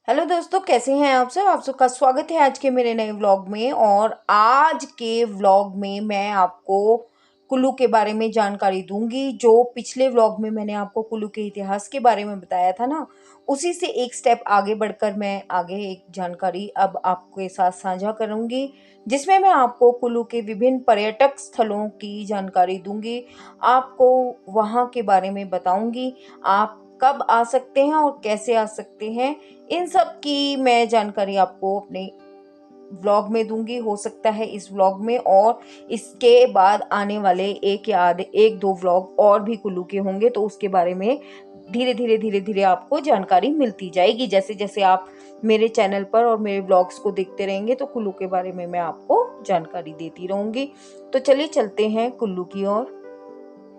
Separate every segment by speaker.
Speaker 1: Hello दोस्तों, कैसे हैं आप सब। आप सबका स्वागत है आज के मेरे नए व्लॉग में। और आज के व्लॉग में मैं आपको कुल्लू के बारे में जानकारी दूंगी। जो पिछले व्लॉग में मैंने आपको कुल्लू के इतिहास के बारे में बताया था ना, उसी से एक स्टेप आगे बढ़कर मैं आगे एक जानकारी अब आपके साथ साझा करूंगी, जिसमें मैं आपको कुल्लू के विभिन्न पर्यटक स्थलों की जानकारी दूंगी, आपको वहाँ के बारे में बताऊंगी, आप कब आ सकते हैं और कैसे आ सकते हैं। इन सब की मैं जानकारी आपको अपने व्लॉग में दूंगी। हो सकता है इस व्लॉग में और इसके बाद आने वाले एक दो व्लॉग और भी कुल्लू के होंगे, तो उसके बारे में धीरे धीरे आपको जानकारी मिलती जाएगी। जैसे जैसे आप मेरे चैनल पर और मेरे व्लॉग्स को देखते रहेंगे तो कुल्लू के बारे में मैं आपको जानकारी देती रहूंगी। तो चलिए चलते हैं कुल्लू की ओर।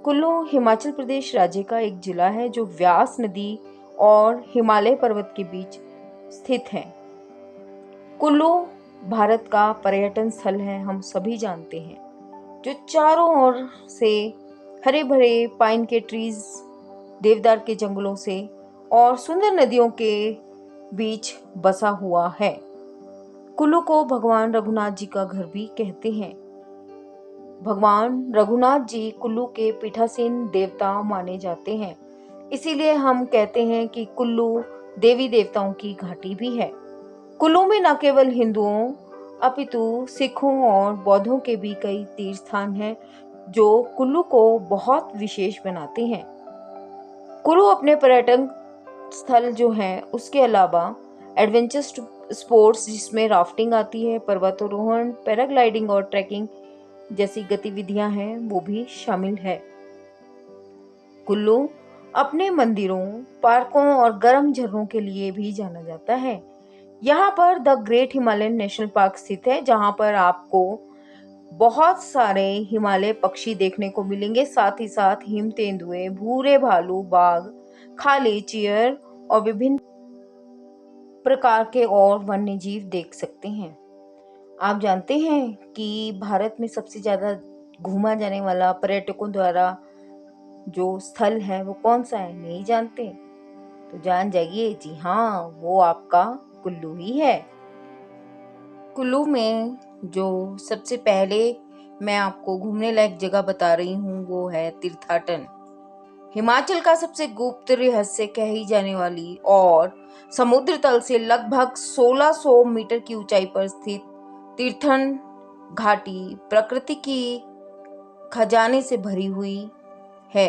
Speaker 1: कुल्लू हिमाचल प्रदेश राज्य का एक जिला है जो व्यास नदी और हिमालय पर्वत के बीच स्थित है। कुल्लू भारत का पर्यटन स्थल है, हम सभी जानते हैं, जो चारों ओर से हरे भरे पाइन के ट्रीज, देवदार के जंगलों से और सुंदर नदियों के बीच बसा हुआ है। कुल्लू को भगवान रघुनाथ जी का घर भी कहते हैं। भगवान रघुनाथ जी कुल्लू के पीठासीन देवता माने जाते हैं, इसीलिए हम कहते हैं कि कुल्लू देवी देवताओं की घाटी भी है। कुल्लू में न केवल हिंदुओं अपितु सिखों और बौद्धों के भी कई तीर्थ स्थान हैं, जो कुल्लू को बहुत विशेष बनाते हैं। कुल्लू अपने पर्यटन स्थल जो है उसके अलावा एडवेंचर स्पोर्ट्स, जिसमें राफ्टिंग आती है, पर्वतारोहण, पैराग्लाइडिंग और ट्रैकिंग जैसी गतिविधियां हैं, वो भी शामिल है। कुल्लू अपने मंदिरों, पार्कों और गर्म झरनों के लिए भी जाना जाता है। यहाँ पर the great Himalayan national park स्थित है, जहाँ पर आपको बहुत सारे हिमालय पक्षी देखने को मिलेंगे। साथ ही साथ हिम तेंदुए, भूरे भालू, बाघ, खाली चीयर और विभिन्न प्रकार के और वन्य जीव देख सकते हैं। आप जानते हैं कि भारत में सबसे ज्यादा घूमा जाने वाला पर्यटकों द्वारा जो स्थल है वो कौन सा है? नहीं जानते? तो जान जाइए, जी हाँ, वो आपका कुल्लू ही है। कुल्लू में जो सबसे पहले मैं आपको घूमने लायक जगह बता रही हूँ वो है तीर्थाटन। हिमाचल का सबसे गुप्त रहस्य कही जाने वाली और समुद्र तल से लगभग 1600 मीटर की ऊंचाई पर स्थित तीर्थन घाटी प्रकृति की खजाने से भरी हुई है।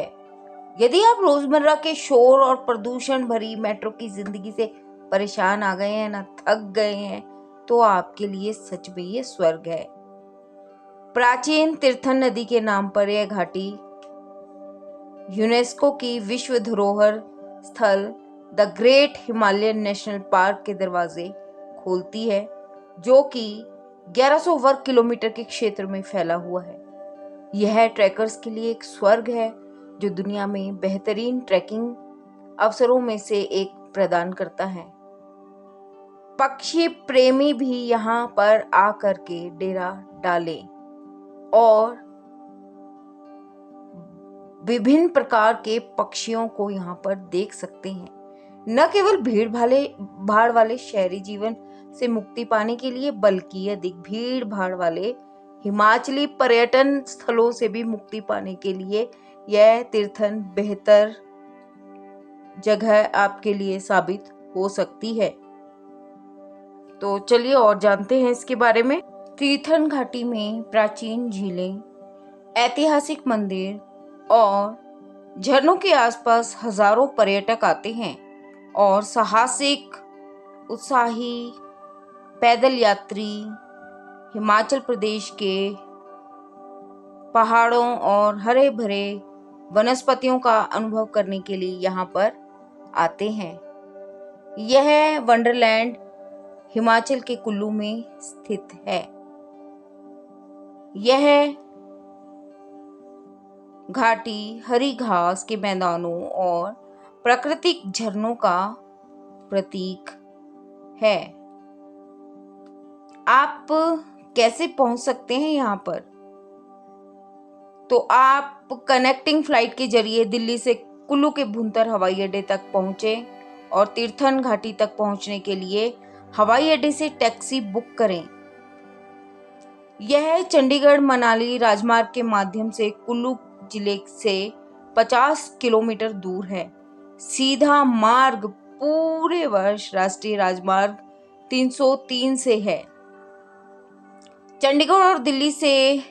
Speaker 1: यदि आप रोजमर्रा के शोर और प्रदूषण भरी मेट्रो की जिंदगी से परेशान आ गए हैं ना, थक गए हैं, तो आपके लिए सच में ये स्वर्ग है। प्राचीन तीर्थन नदी के नाम पर यह घाटी यूनेस्को की विश्व धरोहर स्थल the great Himalayan national park के दरवाजे खोलती है, जो कि 1100 वर्ग किलोमीटर के क्षेत्र में फैला हुआ है। यह ट्रैकर्स के लिए एक स्वर्ग है, जो दुनिया में बेहतरीन ट्रैकिंग अवसरों में से एक प्रदान करता है। पक्षी प्रेमी भी यहाँ पर आकर के डेरा डालें और विभिन्न प्रकार के पक्षियों को यहाँ पर देख सकते हैं। न केवल भाड़ वाले शहरी जीवन से मुक्ति पाने के लिए, बल्कि अधिक भीड़ भाड़ वाले हिमाचली पर्यटन स्थलों से भी मुक्ति पाने के लिए यह तीर्थन बेहतर जगह आपके लिए साबित हो सकती है। तो चलिए और जानते हैं इसके बारे में। तीर्थन घाटी में प्राचीन झीलें, ऐतिहासिक मंदिर और झरनों के आसपास हजारों पर्यटक आते हैं और साहसिक उत्साही पैदल यात्री हिमाचल प्रदेश के पहाड़ों और हरे भरे वनस्पतियों का अनुभव करने के लिए यहाँ पर आते हैं। यह वंडरलैंड हिमाचल के कुल्लू में स्थित है। यह घाटी हरी घास के मैदानों और प्राकृतिक झरनों का प्रतीक है। आप कैसे पहुंच सकते हैं यहाँ पर? तो आप कनेक्टिंग फ्लाइट के जरिए दिल्ली से कुल्लू के भुंतर हवाई अड्डे तक पहुंचे और तीर्थन घाटी तक पहुंचने के लिए हवाई अड्डे से टैक्सी बुक करें। यह चंडीगढ़ मनाली राजमार्ग के माध्यम से कुल्लू जिले से 50 किलोमीटर दूर है। सीधा मार्ग पूरे वर्ष राष्ट्रीय राजमार्ग 303 से है। चंडीगढ़ और दिल्ली से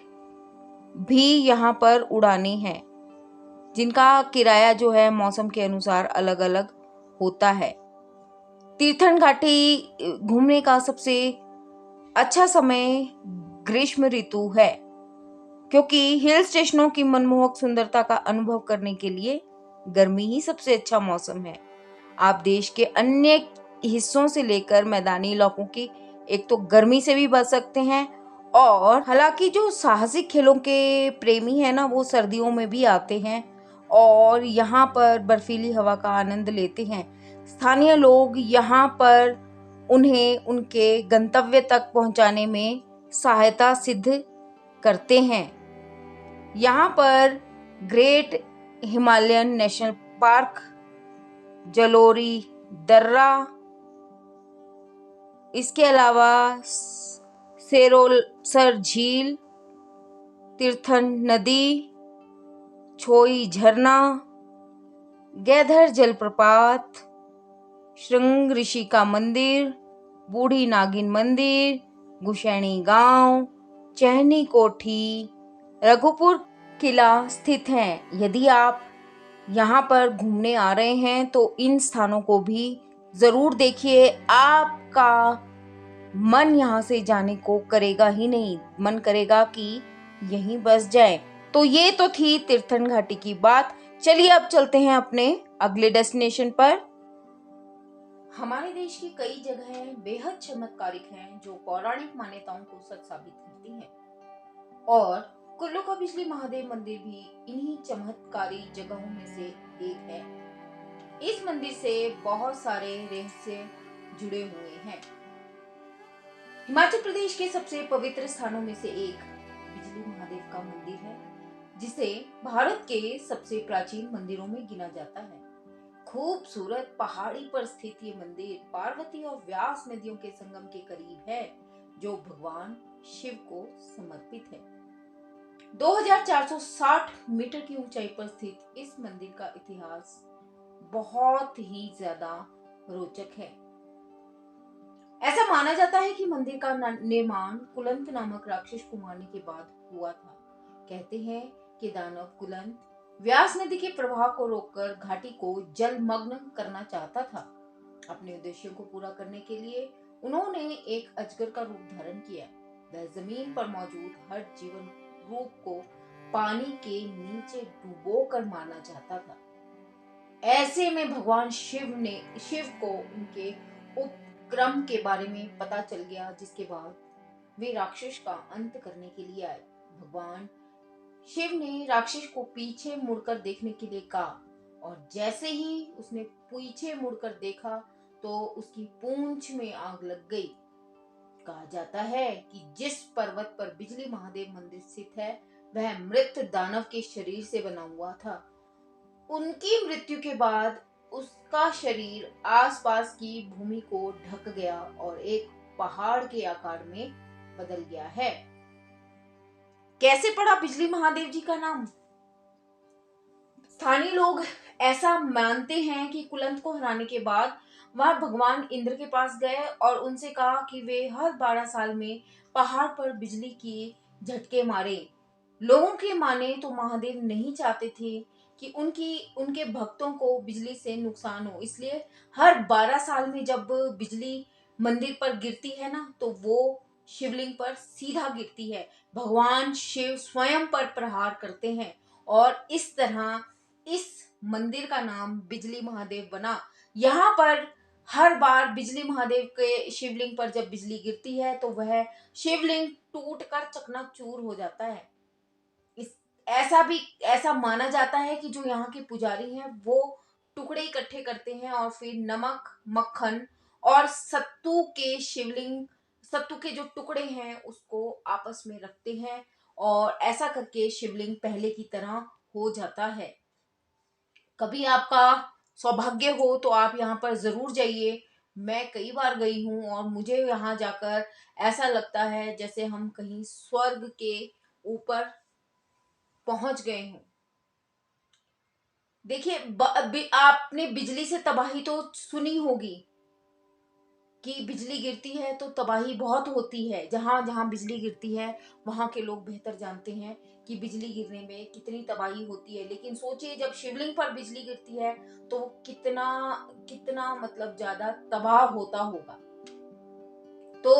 Speaker 1: भी यहाँ पर उड़ानें हैं, जिनका किराया जो है मौसम के अनुसार अलग अलग होता है। तीर्थन घाटी घूमने का सबसे अच्छा समय ग्रीष्म ऋतु है, क्योंकि हिल स्टेशनों की मनमोहक सुंदरता का अनुभव करने के लिए गर्मी ही सबसे अच्छा मौसम है। आप देश के अन्य हिस्सों से लेकर मैदानी इलाकों की एक तो गर्मी से भी बच सकते हैं, और हालांकि जो साहसिक खेलों के प्रेमी है ना, वो सर्दियों में भी आते हैं और यहाँ पर बर्फीली हवा का आनंद लेते हैं। स्थानीय लोग यहाँ पर उन्हें उनके गंतव्य तक पहुँचाने में सहायता सिद्ध करते हैं। यहाँ पर ग्रेट हिमालयन नेशनल पार्क, जलोरी दर्रा, इसके अलावा सेरोसर झील, तीर्थन नदी, छोई झरना, गैधर जलप्रपात, श्रृंग ऋषि का मंदिर, बूढ़ी नागिन मंदिर, गुशैनी गांव, चहनी कोठी, रघुपुर किला स्थित हैं। यदि आप यहाँ पर घूमने आ रहे हैं तो इन स्थानों को भी जरूर देखिए। आपका मन यहाँ से जाने को करेगा ही नहीं, मन करेगा कि यहीं बस जाए। तो ये तो थी तीर्थन घाटी की बात। चलिए अब चलते हैं अपने अगले डेस्टिनेशन पर। हमारे देश की कई जगहें बेहद चमत्कारिक हैं, जो पौराणिक मान्यताओं को सच साबित करती हैं, और कुल्लू का बिजली महादेव मंदिर भी इन्हीं चमत्कारी जगहों में से एक है। इस मंदिर से बहुत सारे रहस्य जुड़े हुए हैं। हिमाचल प्रदेश के सबसे पवित्र स्थानों में से एक बिजली महादेव का मंदिर है, जिसे भारत के सबसे प्राचीन मंदिरों में गिना जाता है। खूबसूरत पहाड़ी पर स्थित ये मंदिर पार्वती और व्यास नदियों के संगम के करीब है, जो भगवान शिव को समर्पित है। 2460 मीटर की ऊंचाई पर स्थित इस मंदिर का इतिहास बहुत ही ज्यादा रोचक है। ऐसा माना जाता है कि मंदिर का निर्माण कुलंत नामक राक्षस को मारने के बाद हुआ था। कहते हैं कि दानव कुलंत व्यास नदी के प्रवाह को रोककर घाटी को जलमग्न करना चाहता था। अपने उद्देश्यों को पूरा करने के लिए उन्होंने एक अजगर का रूप धारण किया। वह जमीन पर मौजूद हर जीवन रूप को पानी के नीचे डुबोकर मारना चाहता था। ऐसे में भगवान शिव को उनके उपक्रम के बारे में पता चल गया, जिसके बाद वे राक्षस का अंत करने के लिए आए। भगवान शिव ने राक्षस को पीछे मुड़कर देखने के लिए कहा, और जैसे ही उसने पीछे मुड़कर देखा तो उसकी पूंछ में आग लग गई। कहा जाता है कि जिस पर्वत पर बिजली महादेव मंदिर स्थित है, वह मृत दानव के शरीर से बना हुआ था। उनकी मृत्यु के बाद उसका शरीर आसपास की भूमि को ढक गया और एक पहाड़ के आकार में बदल गया है। कैसे पड़ा बिजली महादेव जी का नाम? स्थानीय लोग ऐसा मानते हैं कि कुलंत को हराने के बाद वह भगवान इंद्र के पास गए और उनसे कहा कि वे हर 12 साल में पहाड़ पर बिजली की झटके मारे। लोगों के माने तो महादेव नहीं चाहते थे कि उनके भक्तों को बिजली से नुकसान हो, इसलिए हर 12 साल में जब बिजली मंदिर पर गिरती है ना, तो वो शिवलिंग पर सीधा गिरती है। भगवान शिव स्वयं पर प्रहार करते हैं और इस तरह इस मंदिर का नाम बिजली महादेव बना। यहाँ पर हर बार बिजली महादेव के शिवलिंग पर जब बिजली गिरती है तो वह शिवलिंग टूटकर चकनाचूर हो जाता है। ऐसा माना जाता है कि जो यहाँ के पुजारी हैं वो टुकड़े इकट्ठे करते हैं और फिर नमक, मक्खन और सत्तू के जो टुकड़े हैं उसको आपस में रखते हैं, और ऐसा करके शिवलिंग पहले की तरह हो जाता है। कभी आपका सौभाग्य हो तो आप यहाँ पर ज़रूर जाइए। मैं कई बार गई हूँ और मुझे यहाँ जाकर ऐसा लगता है जैसे हम कहीं स्वर्ग के ऊपर पहुंच गए हों। देखिए, आपने बिजली से तबाही तो सुनी होगी कि बिजली गिरती है तो तबाही बहुत होती है। जहां जहां बिजली गिरती है वहां के लोग बेहतर जानते हैं कि बिजली गिरने में कितनी तबाही होती है। लेकिन सोचिए, जब शिवलिंग पर बिजली गिरती है तो वो कितना कितना मतलब ज्यादा तबाह होता होगा। तो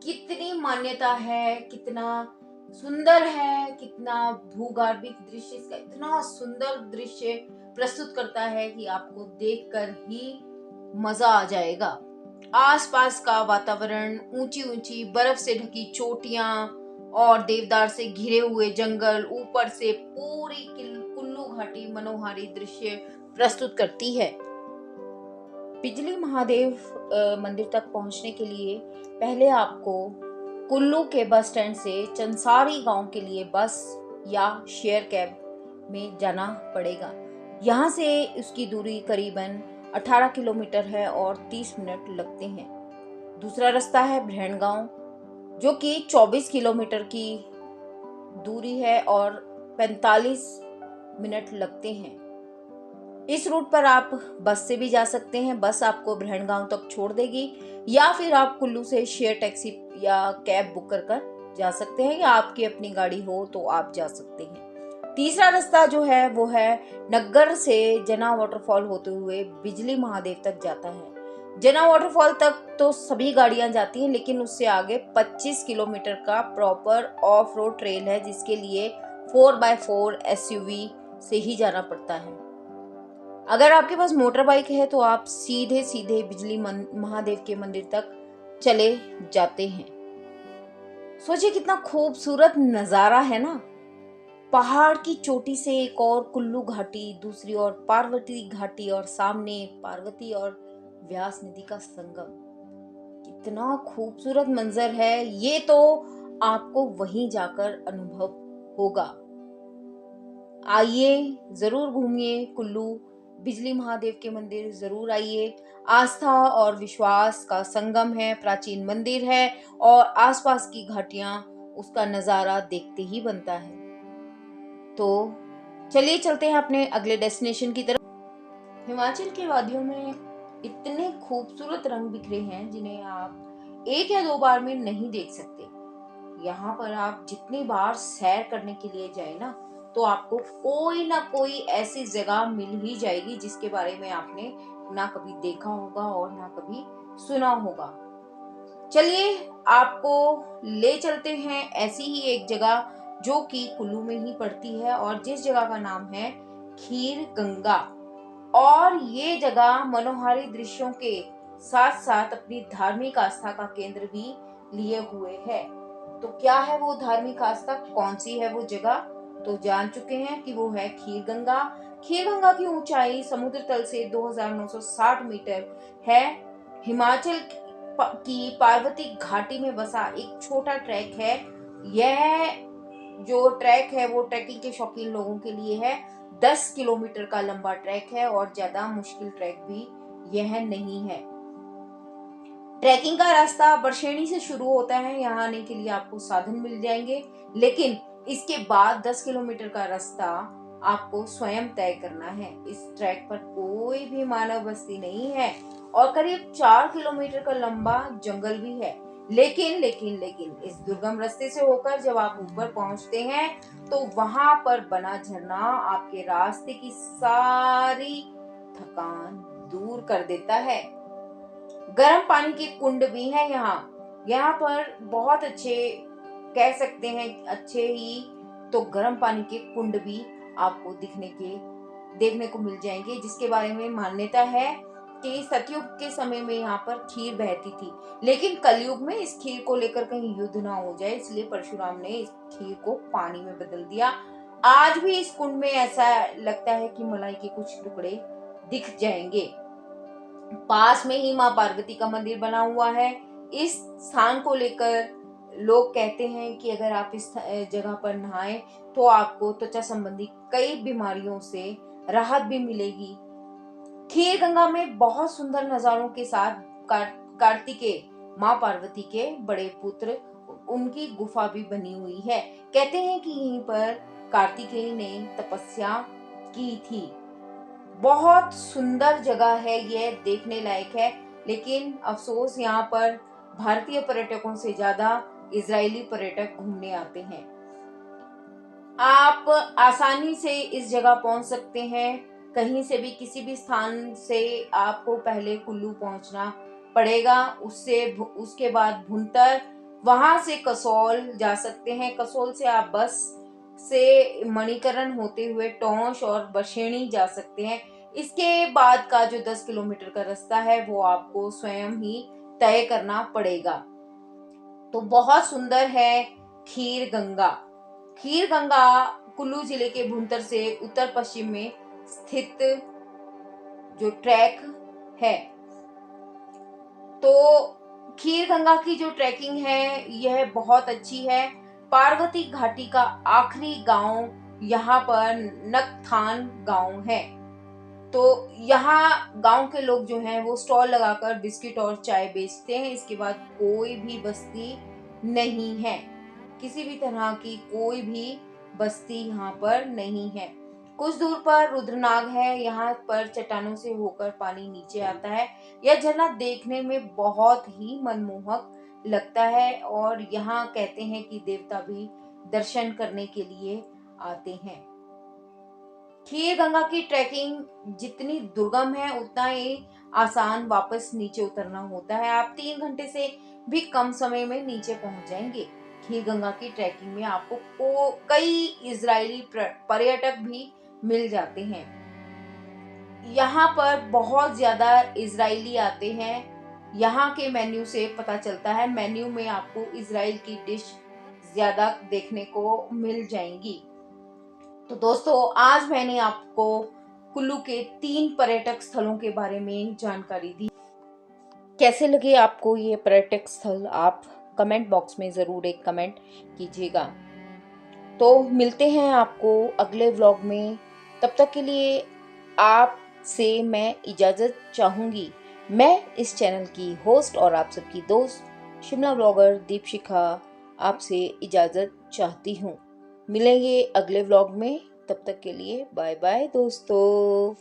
Speaker 1: कितनी मान्यता है, कितना सुंदर है, कितना भूगर्भिक दृश्य, इसका इतना सुंदर दृश्य प्रस्तुत करता है कि आपको देखकर ही मजा आ जाएगा। आसपास का वातावरण, ऊंची ऊंची बर्फ से ढकी चोटियां और देवदार से घिरे हुए जंगल, ऊपर से पूरी कुल्लू घाटी मनोहारी दृश्य प्रस्तुत करती है। बिजली महादेव मंदिर तक पहुंचने के लिए पहले आपको कुल्लू के बस स्टैंड से चंसारी गांव के लिए बस या शेयर कैब में जाना पड़ेगा। यहाँ से उसकी दूरी करीबन 18 किलोमीटर है और 30 मिनट लगते हैं। दूसरा रास्ता है ब्रहण गांव, जो कि 24 किलोमीटर की दूरी है और 45 मिनट लगते हैं। इस रूट पर आप बस से भी जा सकते हैं। बस आपको ब्रहण गांव तक छोड़ देगी, या फिर आप कुल्लू से शेयर टैक्सी या कैब बुक कर जा सकते हैं, या आपकी अपनी गाड़ी हो तो आप जा सकते हैं। तीसरा रास्ता जो है वो है नग्गर से जना वाटरफॉल होते हुए बिजली महादेव तक जाता है। जना वाटरफॉल तक तो सभी गाड़ियां जाती हैं, लेकिन उससे आगे 25 किलोमीटर का प्रॉपर ऑफ रोड ट्रेल है, जिसके लिए 4x4 SUV से ही जाना पड़ता है। अगर आपके पास मोटर बाइक है तो आप सीधे सीधे बिजली महादेव के मंदिर तक चले जाते हैं। सोचिए कितना खूबसूरत नजारा है ना। पहाड़ की चोटी से एक और कुल्लू घाटी, दूसरी ओर पार्वती घाटी और सामने पार्वती और व्यास नदी का संगम। कितना खूबसूरत मंजर है, ये तो आपको वहीं जाकर अनुभव होगा। आइए, जरूर घूमिए कुल्लू, बिजली महादेव के मंदिर जरूर आइए। आस्था और विश्वास का संगम है, प्राचीन मंदिर है और आसपास की घाटियां उसका नजारा देखते ही बनता है। तो चलिए चलते हैं अपने अगले डेस्टिनेशन की तरफ। हिमाचल की वादियों में इतने खूबसूरत रंग बिखरे हैं जिन्हें आप एक या दो बार में नहीं देख सकते। यहाँ पर आप जितनी बार सैर करने के लिए जाए ना, तो आपको कोई ना कोई ऐसी जगह मिल ही जाएगी जिसके बारे में आपने ना कभी देखा होगा और ना कभी सुना होगा। चलिए आपको ले चलते हैं ऐसी ही एक जगह जो कि कुल्लू में ही पड़ती है और जिस जगह का नाम है खीर गंगा। और ये जगह मनोहारी दृश्यों के साथ साथ अपनी धार्मिक आस्था का केंद्र भी लिए हुए है। तो क्या है वो धार्मिक आस्था, कौन सी है वो जगह, तो जान चुके हैं कि वो है खीर गंगा। खीर गंगा की ऊंचाई समुद्र तल से 2960 मीटर है। हिमाचल की पार्वती घाटी में बसा एक छोटा ट्रैक है। यह जो ट्रैक है वो ट्रैकिंग के शौकीन लोगों के लिए है। 10 किलोमीटर का लंबा ट्रैक है और ज्यादा मुश्किल ट्रैक भी यह नहीं है। ट्रैकिंग का रास्ता बरशेणी से शुरू होता है, यहाँ आने के लिए आपको साधन मिल जाएंगे, लेकिन इसके बाद 10 किलोमीटर का रास्ता आपको स्वयं तय करना है। इस ट्रैक पर कोई भी मानव बस्ती नहीं है और करीब 4 किलोमीटर का लंबा जंगल भी है। लेकिन लेकिन लेकिन इस दुर्गम रास्ते से होकर जब आप ऊपर पहुंचते हैं तो वहां पर बना झरना आपके रास्ते की सारी थकान दूर कर देता है। गर्म पानी के कुंड भी हैं यहाँ पर बहुत अच्छे, कह सकते हैं अच्छे ही, तो गर्म पानी के कुंड भी आपको देखने को मिल जाएंगे, जिसके बारे में मान्यता है कि सतयुग के समय में यहाँ पर खीर बहती थी, लेकिन कलयुग में इस खीर को लेकर कहीं युद्ध ना हो जाए इसलिए परशुराम ने इस खीर को पानी में बदल दिया। आज भी इस कुंड में ऐसा लगता है कि मलाई के कुछ टुकड़े दिख जाएंगे। पास में ही माँ पार्वती का मंदिर बना हुआ है। इस स्थान को लेकर लोग कहते हैं कि अगर आप इस जगह पर नहाएं तो आपको त्वचा संबंधी कई बीमारियों से राहत भी मिलेगी। खीर गंगा में बहुत सुंदर नजारों के साथ कार्तिकेय माँ पार्वती के बड़े पुत्र उनकी गुफा भी बनी हुई है। कहते हैं कि यहीं पर कार्तिकेय ने तपस्या की थी। बहुत सुंदर जगह है, ये देखने लायक है। लेकिन अफसोस यहाँ पर भारतीय पर्यटकों से ज्यादा इजरायली पर्यटक घूमने आते हैं। आप आसानी से इस जगह पहुंच सकते हैं। कहीं से भी किसी भी स्थान से आपको पहले कुल्लू पहुंचना पड़ेगा, उसके बाद भुंतर, वहां से कसोल जा सकते हैं। कसोल से आप बस से मणिकरण होते हुए टोंस और बशेणी जा सकते हैं। इसके बाद का जो 10 किलोमीटर का रास्ता है वो आपको स्वयं ही तय करना पड़ेगा। तो बहुत सुंदर है खीर गंगा। खीर गंगा कुल्लू जिले के भुंतर से उत्तर पश्चिम में स्थित जो ट्रैक है। तो खीर गंगा की जो ट्रैकिंग है यह बहुत अच्छी है। पार्वती घाटी का आखिरी गांव यहाँ पर नकथान गांव है। तो यहाँ गांव के लोग जो हैं वो स्टॉल लगाकर बिस्किट और चाय बेचते हैं। इसके बाद कोई भी बस्ती नहीं है, किसी भी तरह की कोई भी बस्ती यहाँ पर नहीं है। कुछ दूर पर रुद्रनाग है, यहाँ पर चट्टानों से होकर पानी नीचे आता है। यह झरना देखने में बहुत ही मनमोहक लगता है और यहाँ कहते हैं कि देवता भी दर्शन करने के लिए आते हैं। खीर गंगा की ट्रैकिंग जितनी दुर्गम है उतना ही आसान वापस नीचे उतरना होता है। आप 3 घंटे से भी कम समय में नीचे पहुंच जाएंगे। खीर गंगा की ट्रैकिंग में आपको कई इजरायली पर्यटक भी मिल जाते हैं। यहाँ पर बहुत ज्यादा इजरायली आते हैं। यहाँ के मेन्यू से पता चलता है, मेन्यू में आपको इजराइल की डिश ज्यादा देखने को मिल जाएंगी। तो दोस्तों, आज मैंने आपको कुल्लू के 3 पर्यटक स्थलों के बारे में जानकारी दी। कैसे लगे आपको ये पर्यटक स्थल? आप कमेंट बॉक्स में ज़रूर एक कमेंट कीजिएगा। तो मिलते हैं आपको अगले व्लॉग में। तब तक के लिए आपसे मैं इजाज़त चाहूँगी। मैं इस चैनल की होस्ट और आप सबकी दोस्त शिमला ब्लॉगर दीपशिखा आपसे इजाज़त चाहती हूँ। मिलेंगे अगले व्लॉग में, तब तक के लिए बाय बाय दोस्तों।